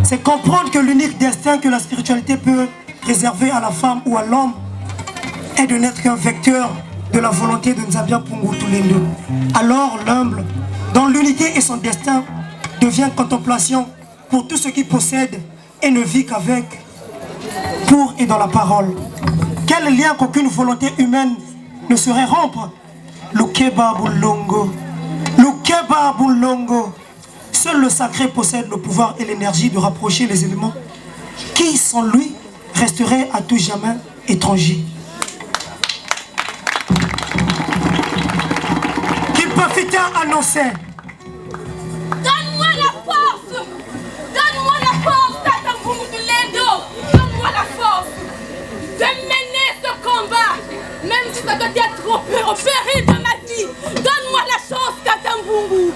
C'est comprendre que l'unique destin que la spiritualité peut réserver à la femme ou à l'homme est de n'être qu'un vecteur de la volonté de Nzambia Pungu Tulendo. Alors l'humble, dans l'unité et son destin, devient contemplation pour tout ce qui possède et ne vit qu'avec, pour et dans la parole. Quel lien qu'aucune volonté humaine ne saurait rompre. Lukeba Bulongo. Lukeba Bulongo. Seul le sacré possède le pouvoir et l'énergie de rapprocher les éléments qui, sans lui, resteraient à tout jamais étrangers. Qui profita annonçait. Donne-moi la force! Donne-moi la force, Tata Mpungu Tulendo! Donne-moi la force de mener ce combat, même si ça doit être au péril de ma vie. Donne-moi la chance, Tata Mpungu.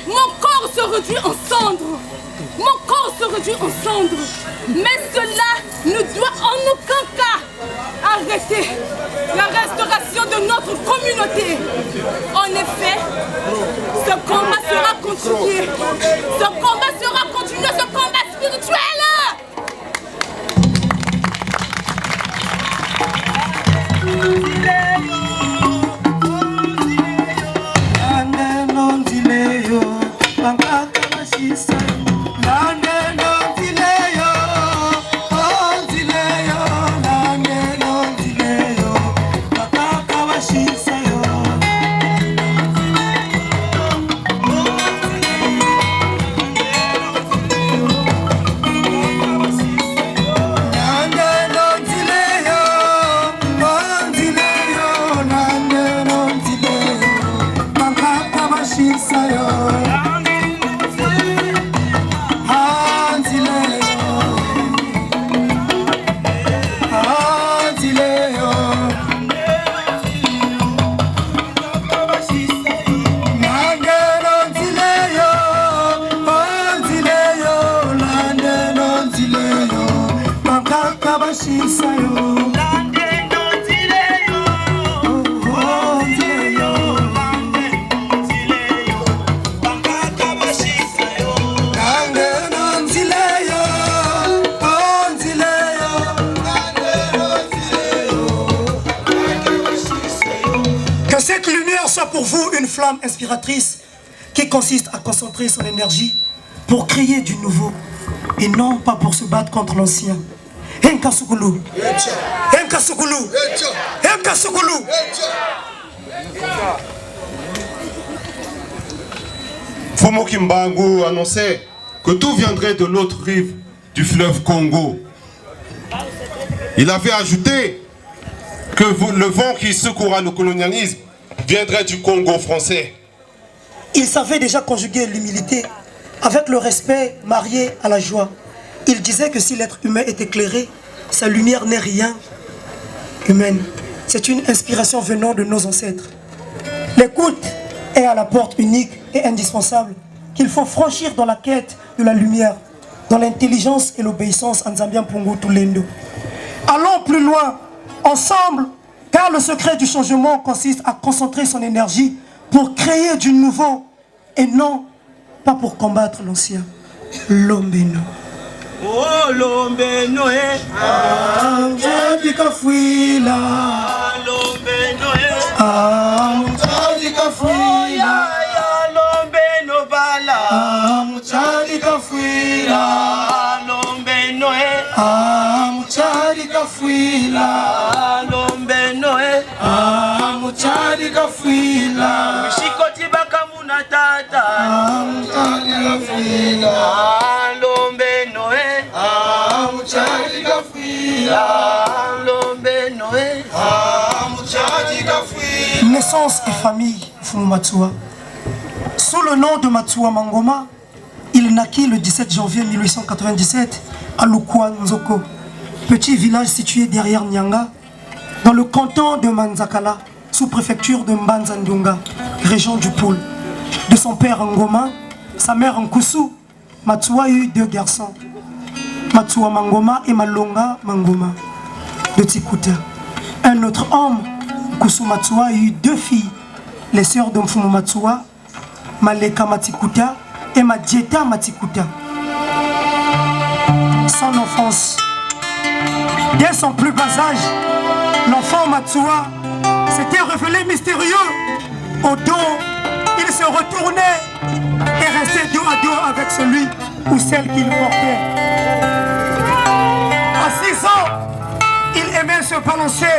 Mon corps se réduit en cendres. Mon corps se réduit en cendres. Mais cela ne doit en aucun cas arrêter la restauration de notre communauté. En effet, ce combat sera continué. Ce combat sera continué, ce combat spirituel. Pour vous une flamme inspiratrice qui consiste à concentrer son énergie pour créer du nouveau et non pas pour se battre contre l'ancien. Nkasukulu, Nkasukulu, Nkasukulu. Fumu Kimbangu annonçait que tout viendrait de l'autre rive du fleuve Congo. Il avait ajouté que le vent qui secoura le colonialisme viendrait du Congo français. Il savait déjà conjuguer l'humilité avec le respect marié à la joie. Il disait que si l'être humain est éclairé, sa lumière n'est rien humaine. C'est une inspiration venant de nos ancêtres. L'écoute est à la porte unique et indispensable qu'il faut franchir dans la quête de la lumière, dans l'intelligence et l'obéissance en Nzambia Mpungu Tulendo. Allons plus loin, ensemble, car le secret du changement consiste à concentrer son énergie pour créer du nouveau et non pas pour combattre l'ancien. Lombeno. Oh Lombeno Mutadika fuila. Lombeno Mutadika fuila. Lombeno bala. Mutadika fuila. Lombeno Mutadika fuila. Lombeno Mutadika fuila. Mishikoti bakamuna tata. Mutadika fuila. Lombeno Mutadika fuila. Lombeno Mutadika fuila. Naissance et famille, Fumu Matsua. Sous le nom de Matsua Mangoma, il naquit le 17 janvier 1897 à Lukwa Nzoko, petit village situé derrière Nyanga, dans le canton de Manzakala, sous-préfecture de Mbanzandunga, région du Poul. De son père Ngoma, sa mère Nkusu, Matsua eut 2 garçons, Matsua Mangoma et Malonga Mangoma, de Tikuta. Un autre homme, Nkusu Matsua, eut 2 filles, les sœurs de Mfumu Matsua, Maleka Matikuta et Madieta Matikuta. son enfance. Dès son plus bas âge, l'enfant Matsuwa s'était révélé mystérieux. Au dos, il se retournait et restait dos à dos avec celui ou celle qu'il portait. À 6 ans, il aimait se balancer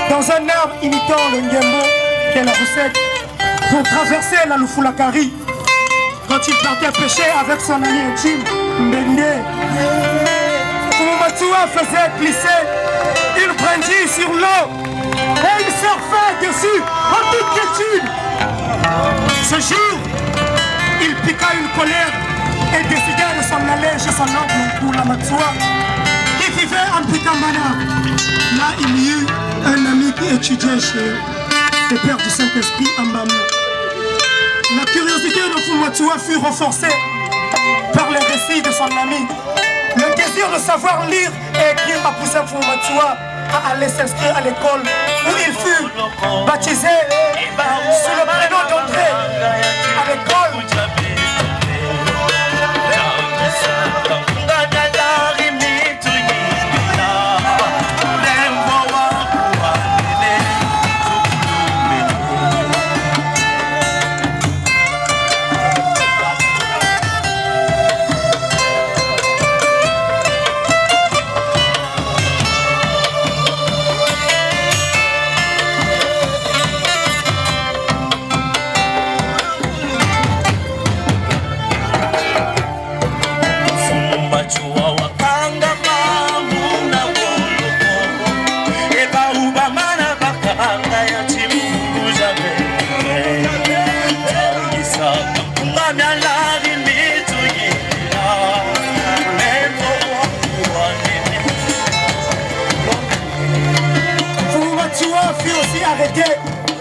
dans un arbre imitant le Ngembo, qui est la recette, pour traverser la Lufulakari. Quand il partait pêcher avec son ami intime, Mbende, Matsuwa faisait glisser une brindille sur l'eau et il surfait dessus en toute quiétude. Ce jour, il piqua une colère et décida de s'en aller chez son oncle pour la Matsuwa qui vivait en Pikambana. Là, il y eut un ami qui étudiait chez le Père du Saint-Esprit à Mbamou. La curiosité de Fumatsuwa fut renforcée par les récits de son ami. Le désir de savoir lire et écrire a poussé Fumatsuwa à aller s'inscrire à l'école où il fut baptisé sous le prénom d'André à l'école.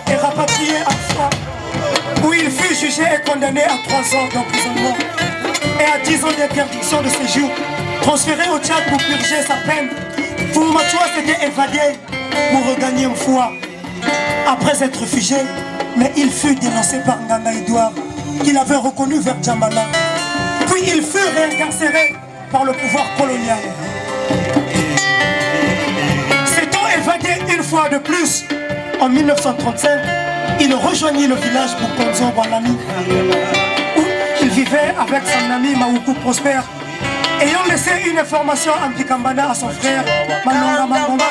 Et rapatrié à Fwa, où il fut jugé et condamné à 3 ans d'emprisonnement et à 10 ans d'interdiction de séjour, transféré au Tchad pour purger sa peine. Fumatsuwa s'était évadé pour regagner Fwa après être réfugié, mais il fut dénoncé par Nganga Edouard, qu'il avait reconnu vers Djambala. Puis il fut réincarcéré par le pouvoir colonial. S'étant évadé une fois de plus, en 1935, il rejoignit le village Bukonzo Banami, où il vivait avec son ami Maoukou Prosper, ayant laissé une information en Pikambana à son frère Manonga Mangomba.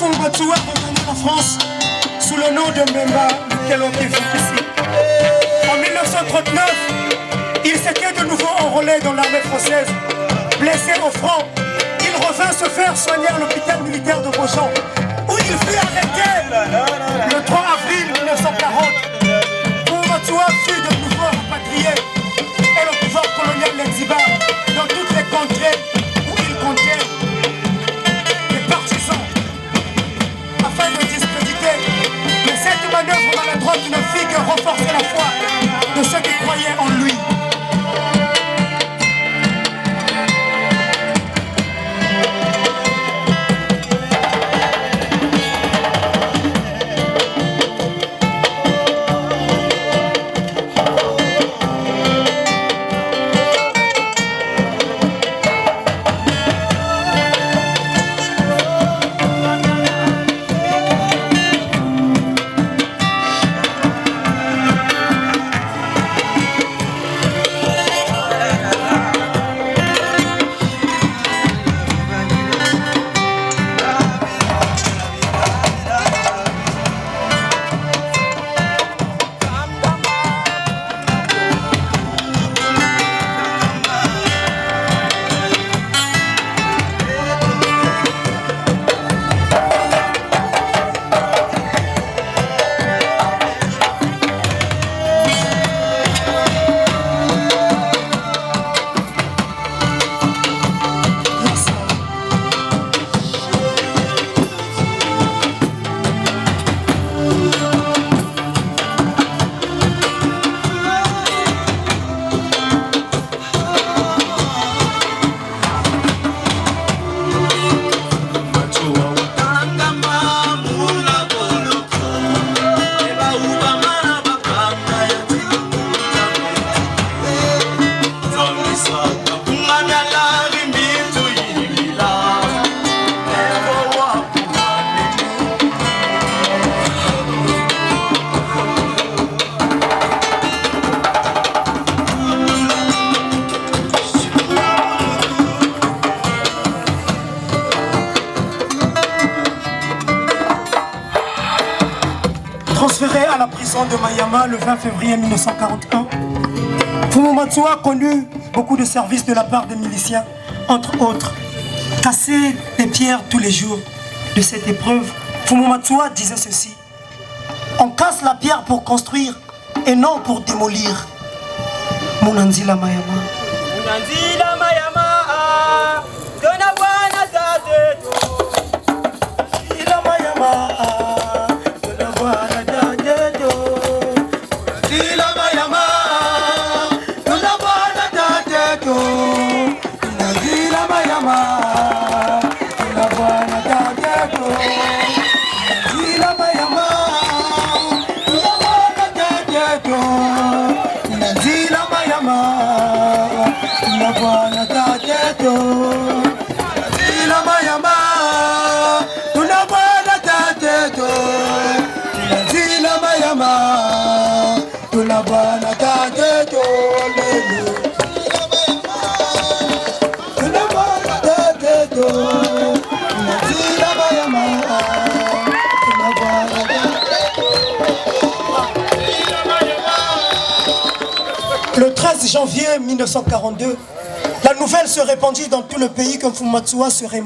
Fumatsuwa revenait en France sous le nom de Mbemba Lukeloke Fukisi. En 1939, il s'était de nouveau enrôlé dans l'armée française. Blessé au front, il revint se faire soigner à l'hôpital militaire de Beauchamp, où il fut arrêté le 3 avril 1940. Fumatsuwa fut de nouveau rapatrié et le pouvoir colonial l'exhiba dans toutes les contrées où il comptait des partisans afin de discréditer. Mais cette manœuvre maladroite ne fit que renforcer la foi de ceux qui croyaient en lui. à la prison de Mayama le 20 février 1941. Fumu Matsua a connu beaucoup de services de la part des miliciens, entre autres. Casser des pierres tous les jours de cette épreuve, Fumu Matsua disait ceci: on casse la pierre pour construire et non pour démolir. Munanzila Mayama. Munanzila Mayama, Dona Bwana Tateto. Munanzila Mayama, Dona Bwana Tateto. Munanzila Mayama, Dona Bwana Tateto. Munanzila Mayama, Dona Bwana Tateto. Munanzila Mayama, Dona Bwana Tateto. Munanzila Mayama, Dona Bwana Tateto. Munanzila Mayama, Dona Bwana Tateto. Munanzila Mayama, Dona Bwana Tateto. Dona Bwana Tateto. Munanzila Mayama, Dona Bwana Tateto. Le 13 janvier 1942, la nouvelle se répandit dans tout le pays que Fumu Matsua serait mort.